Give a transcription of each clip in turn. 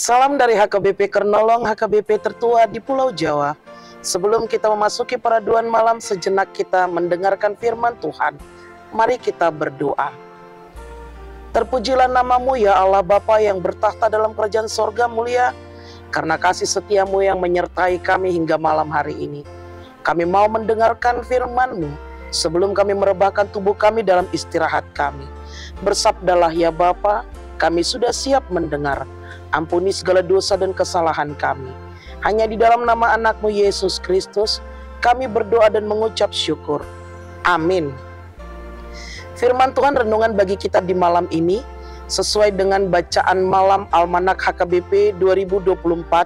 Salam dari HKBP Kernolong, HKBP tertua di Pulau Jawa. Sebelum kita memasuki peraduan malam, sejenak kita mendengarkan firman Tuhan. Mari kita berdoa. Terpujilah namamu ya Allah Bapa yang bertahta dalam kerajaan sorga mulia, karena kasih setiamu yang menyertai kami hingga malam hari ini. Kami mau mendengarkan firman-Mu sebelum kami merebahkan tubuh kami dalam istirahat kami. Bersabdalah ya Bapa, kami sudah siap mendengar. Ampuni segala dosa dan kesalahan kami. Hanya di dalam nama anak-Mu Yesus Kristus, kami berdoa dan mengucap syukur. Amin. Firman Tuhan renungan bagi kita di malam ini, sesuai dengan bacaan malam Almanak HKBP 2024,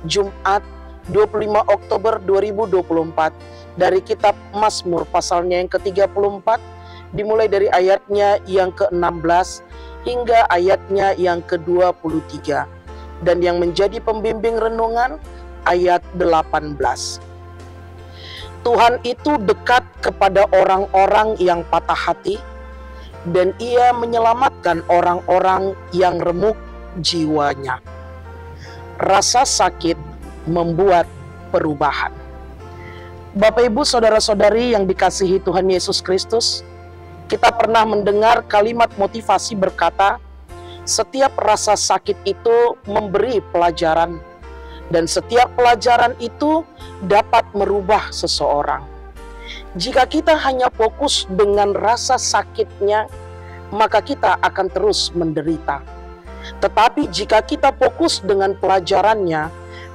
Jumat 25 Oktober 2024, dari kitab Mazmur pasalnya yang ke-34, dimulai dari ayatnya yang ke-16, hingga ayatnya yang ke-23, dan yang menjadi pembimbing renungan ayat 18. Tuhan itu dekat kepada orang-orang yang patah hati, dan Ia menyelamatkan orang-orang yang remuk jiwanya. Rasa sakit membuat perubahan. Bapak Ibu saudara-saudari yang dikasihi Tuhan Yesus Kristus, kita pernah mendengar kalimat motivasi berkata, setiap rasa sakit itu memberi pelajaran, dan setiap pelajaran itu dapat merubah seseorang. Jika kita hanya fokus dengan rasa sakitnya, maka kita akan terus menderita. Tetapi jika kita fokus dengan pelajarannya,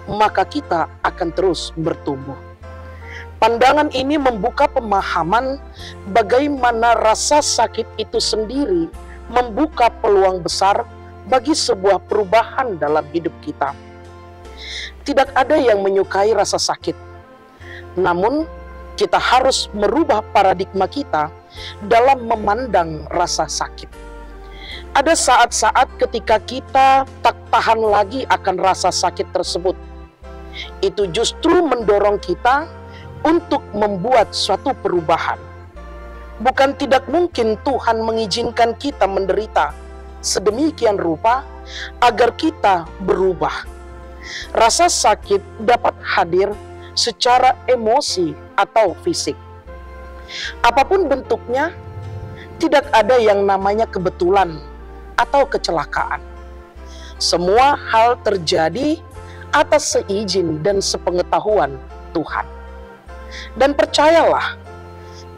maka kita akan terus bertumbuh. Pandangan ini membuka pemahaman bagaimana rasa sakit itu sendiri membuka peluang besar bagi sebuah perubahan dalam hidup kita. Tidak ada yang menyukai rasa sakit, namun kita harus merubah paradigma kita dalam memandang rasa sakit. Ada saat-saat ketika kita tak tahan lagi akan rasa sakit tersebut. Itu justru mendorong kita untuk membuat suatu perubahan. Bukan tidak mungkin Tuhan mengizinkan kita menderita sedemikian rupa agar kita berubah. Rasa sakit dapat hadir secara emosi atau fisik. Apapun bentuknya, tidak ada yang namanya kebetulan atau kecelakaan. Semua hal terjadi atas seizin dan sepengetahuan Tuhan. Dan percayalah,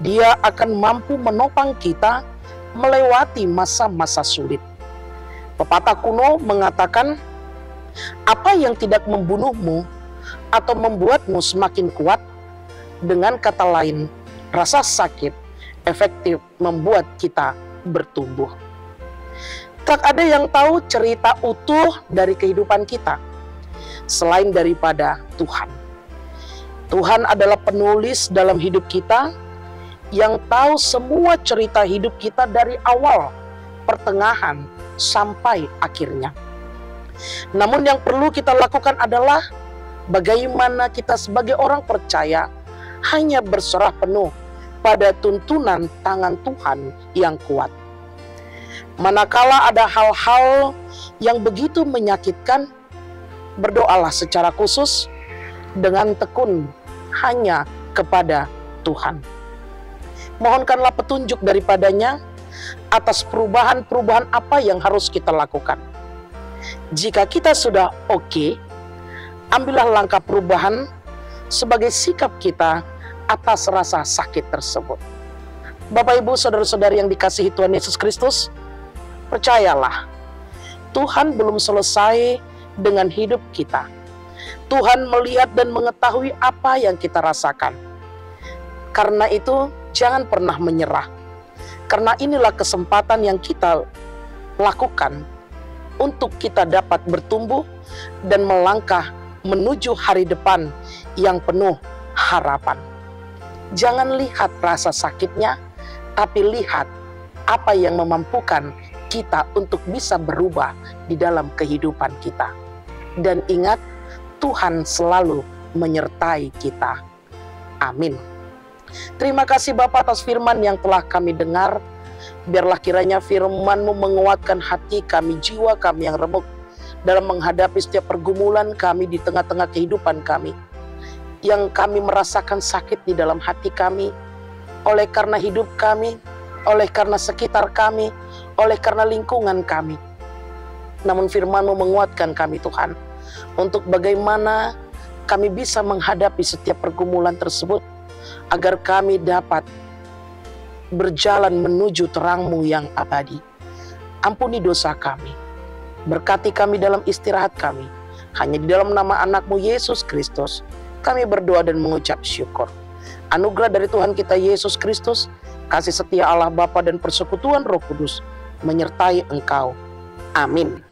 Dia akan mampu menopang kita melewati masa-masa sulit. Pepatah kuno mengatakan, apa yang tidak membunuhmu atau membuatmu semakin kuat, dengan kata lain, rasa sakit efektif membuat kita bertumbuh. Tak ada yang tahu cerita utuh dari kehidupan kita selain daripada Tuhan. Tuhan adalah penulis dalam hidup kita yang tahu semua cerita hidup kita dari awal, pertengahan, sampai akhirnya. Namun yang perlu kita lakukan adalah bagaimana kita sebagai orang percaya hanya berserah penuh pada tuntunan tangan Tuhan yang kuat. Manakala ada hal-hal yang begitu menyakitkan, berdoalah secara khusus dengan tekun hanya kepada Tuhan. Mohonkanlah petunjuk daripadanya atas perubahan-perubahan apa yang harus kita lakukan. Jika kita sudah oke, ambillah langkah perubahan sebagai sikap kita atas rasa sakit tersebut. Bapak Ibu saudara-saudari yang dikasihi Tuhan Yesus Kristus, percayalah, Tuhan belum selesai dengan hidup kita. Tuhan melihat dan mengetahui apa yang kita rasakan. Karena itu, jangan pernah menyerah. Karena inilah kesempatan yang kita lakukan untuk kita dapat bertumbuh dan melangkah menuju hari depan yang penuh harapan. Jangan lihat rasa sakitnya, tapi lihat apa yang memampukan kita untuk bisa berubah di dalam kehidupan kita. Dan ingat, Tuhan selalu menyertai kita. Amin. Terima kasih Bapa atas firman yang telah kami dengar. Biarlah kiranya firman-Mu menguatkan hati kami, jiwa kami yang remuk, dalam menghadapi setiap pergumulan kami di tengah-tengah kehidupan kami, yang kami merasakan sakit di dalam hati kami, oleh karena hidup kami, oleh karena sekitar kami, oleh karena lingkungan kami. Namun firman-Mu menguatkan kami Tuhan, untuk bagaimana kami bisa menghadapi setiap pergumulan tersebut, agar kami dapat berjalan menuju terang-Mu yang abadi. Ampuni dosa kami, berkati kami dalam istirahat kami. Hanya di dalam nama anak-Mu Yesus Kristus kami berdoa dan mengucap syukur. Anugerah dari Tuhan kita Yesus Kristus, kasih setia Allah Bapa dan persekutuan Roh Kudus menyertai engkau. Amin.